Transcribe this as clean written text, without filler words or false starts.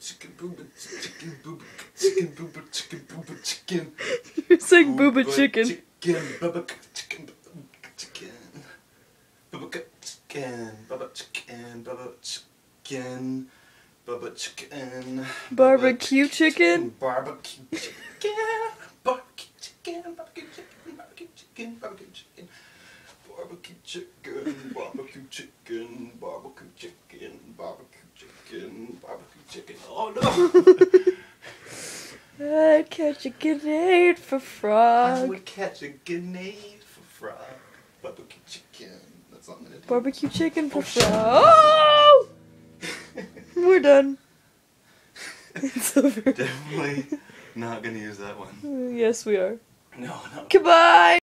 chicken, booba chicken, booba chicken, booba chicken, booba chicken. You're saying booba chicken. Chicken, booba chicken, chicken. Booba chicken, booba chicken, booba chicken. Bubba chicken. Barbecue chicken? Barbecue chicken. Barbecue chicken. Barbecue chicken. Barbecue chicken. Barbecue chicken. Barbecue chicken. Barbecue chicken. Barbecue chicken. Barbecue chicken. Barbecue chicken. Oh no! I'd catch a grenade for frog. I would catch a grenade for frog. Barbecue chicken. That's what I'm gonna do. Barbecue chicken for frog. Oh! We're done. It's over. Definitely not gonna use that one. Yes, we are. No, no. Goodbye!